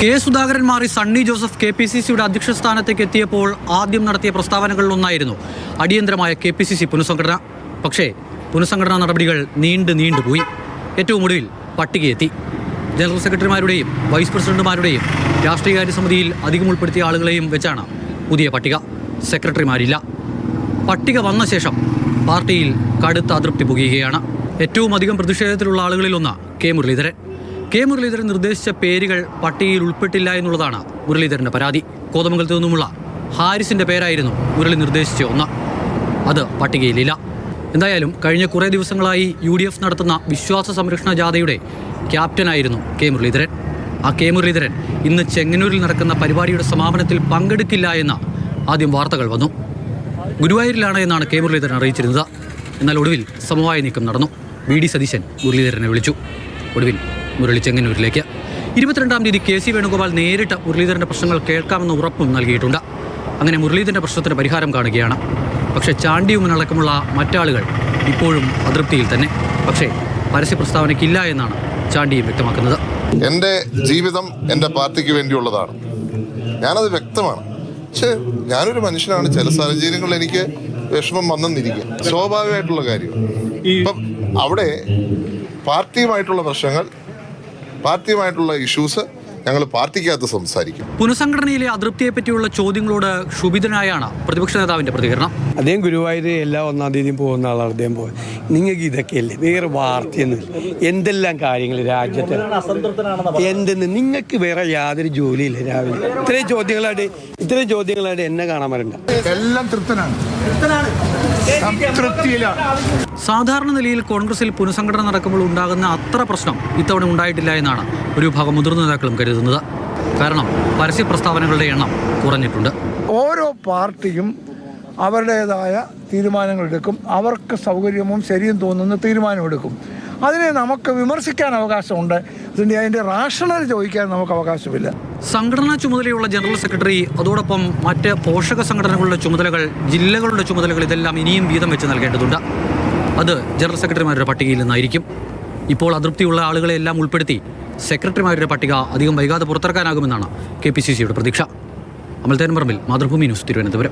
K Sudhakaran മാറി സണ്ണി ജോസഫ് KPCCയുടെ അധ്യക്ഷ സ്ഥാനത്തേക്ക് എത്തിയപ്പോൾ ആദ്യം നടത്തിയ പ്രസ്താവനകളിലൊന്നായിരുന്നു അടിയന്തരമായ KPCC പുനഃസംഘടന. പക്ഷേ പുനഃസംഘടനാ നടപടികൾ നീണ്ടുപോയി. ഏറ്റവും ഒടുവിൽ പട്ടികയെത്തി. ജനറൽ സെക്രട്ടറിമാരുടെയും വൈസ് പ്രസിഡന്റുമാരുടെയും രാഷ്ട്രീയകാര്യ സമിതിയിൽ അധികം ഉൾപ്പെടുത്തിയ ആളുകളെയും വെച്ചാണ് പുതിയ പട്ടിക. സെക്രട്ടറിമാരില്ല. പട്ടിക വന്ന ശേഷം പാർട്ടിയിൽ കടുത്ത അതൃപ്തി പുകയുകയാണ്. ഏറ്റവും അധികം പ്രതിഷേധത്തിലുള്ള ആളുകളിലൊന്ന് കെ മുരളീധരൻ നിർദ്ദേശിച്ച പേരുകൾ പട്ടികയിൽ ഉൾപ്പെട്ടില്ല എന്നുള്ളതാണ് മുരളീധരൻ്റെ പരാതി. കോതമംഗലത്തു നിന്നുമുള്ള ഹാരിസിൻ്റെ പേരായിരുന്നു മുരളി നിർദ്ദേശിച്ച ഒന്ന്. അത് പട്ടികയിലില്ല. എന്തായാലും കഴിഞ്ഞ കുറേ ദിവസങ്ങളായി UDF നടത്തുന്ന വിശ്വാസ സംരക്ഷണ ജാഥയുടെ ക്യാപ്റ്റനായിരുന്നു കെ മുരളീധരൻ. ആ കെ മുരളീധരൻ ഇന്ന് ചെങ്ങന്നൂരിൽ നടക്കുന്ന പരിപാടിയുടെ സമാപനത്തിൽ പങ്കെടുക്കില്ല എന്ന് ആദ്യം വാർത്തകൾ വന്നു. ഗുരുവായൂരിലാണ് എന്നാണ് കെ മുരളീധരൻ അറിയിച്ചിരുന്നത്. എന്നാൽ ഒടുവിൽ സമവായ നീക്കം നടന്നു. VD സതീശൻ മുരളീധരനെ വിളിച്ചു. ഒടുവിൽ മുരളി ചെങ്ങന്നൂരിലേക്ക്. 22-ാം തീയതി KC വേണുഗോപാൽ നേരിട്ട് മുരളീധരൻ്റെ പ്രശ്നങ്ങൾ കേൾക്കാമെന്ന ഉറപ്പും നൽകിയിട്ടുണ്ട്. അങ്ങനെ മുരളീധരൻ്റെ പ്രശ്നത്തിന് പരിഹാരം കാണുകയാണ്. പക്ഷേ ചാണ്ടിയുമനടക്കമുള്ള മറ്റാളുകൾ ഇപ്പോഴും അതൃപ്തിയിൽ തന്നെ. പക്ഷേ പരസ്യ പ്രസ്താവനയ്ക്കില്ല എന്നാണ് ചാണ്ടിയും വ്യക്തമാക്കുന്നത്. എൻ്റെ ജീവിതം എൻ്റെ പാർട്ടിക്ക് വേണ്ടിയുള്ളതാണ്, ഞാനത് വ്യക്തമാണ്. പക്ഷേ ഞാനൊരു മനുഷ്യനാണ്. ചില സാഹചര്യങ്ങളിൽ എനിക്ക് വിഷമം വന്നെന്നിരിക്കും, സ്വാഭാവികമായിട്ടുള്ള കാര്യം. ഇപ്പം അവിടെ പാർട്ടിയുമായിട്ടുള്ള പ്രശ്നങ്ങൾ, പാർട്ടിയുമായിട്ടുള്ള ഇഷ്യൂസ് ഞങ്ങൾ പാർട്ടിക്കകത്ത് സംസാരിക്കും. പുനഃസംഘടനയിലെ അതൃപ്തിയെ പറ്റിയുള്ള ചോദ്യങ്ങളോട് ക്ഷുഭിതനായാണ് പ്രതിപക്ഷ നേതാവിന്റെ പ്രതികരണം. അദ്ദേഹം ഗുരുവായൂർ എല്ലാ 1-ാം തീയതി പോകുന്ന ആളാണ്. അദ്ദേഹം പോയി നിങ്ങൾക്ക് ഇതൊക്കെയല്ലേ വേറെ വാർത്തയൊന്നും, എന്തെല്ലാം കാര്യങ്ങൾ രാജ്യത്ത് എന്തെന്ന് നിങ്ങൾക്ക് വേറെ യാതൊരു ജോലിയില്ല. രാവിലെ ഇത്രയും ചോദ്യങ്ങളായിട്ട് എന്നെ കാണാൻ വരണ്ട. എല്ലാം തൃപ്തനാണ്. സാധാരണ നിലയിൽ കോൺഗ്രസിൽ പുനഃസംഘടന നടക്കുമ്പോൾ ഉണ്ടാകുന്ന അത്ര പ്രശ്നം ഇത്തവണ ഉണ്ടായിട്ടില്ല എന്നാണ് ഒരു വിഭാഗം മുതിർന്ന നേതാക്കളും കരുതുന്നത്. കാരണം പരസ്യ പ്രസ്താവനകളുടെ എണ്ണം കുറഞ്ഞിട്ടുണ്ട്. ഓരോ പാർട്ടിയും അവരുടേതായ തീരുമാനങ്ങളെടുക്കും. അവർക്ക് സൗകര്യവും ശരിയും തോന്നുന്ന തീരുമാനമെടുക്കും. അതിനെ നമുക്ക് വിമർശിക്കാൻ അവകാശമുണ്ട്. അതിൻ്റെ റാഷണൽ ചോദിക്കാൻ നമുക്ക് അവകാശമില്ല. സംഘടനാ ചുമതലയുള്ള ജനറൽ സെക്രട്ടറി, അതോടൊപ്പം മറ്റ് പോഷക സംഘടനകളുടെ ചുമതലകൾ, ജില്ലകളുടെ ചുമതലകൾ, ഇതെല്ലാം ഇനിയും വീതം വെച്ച് നൽകേണ്ടതുണ്ട്. അത് ജനറൽ സെക്രട്ടറിമാരുടെ പട്ടികയിൽ നിന്നായിരിക്കും. ഇപ്പോൾ അതൃപ്തിയുള്ള ആളുകളെ എല്ലാം ഉൾപ്പെടുത്തി സെക്രട്ടറിമാരുടെ പട്ടിക അധികം വൈകാതെ പുറത്തിറക്കാനാകുമെന്നാണ് KPCCയുടെ പ്രതീക്ഷ. അമൽ തേൻപറമ്പിൽ, മാതൃഭൂമി ന്യൂസ്, തിരുവനന്തപുരം.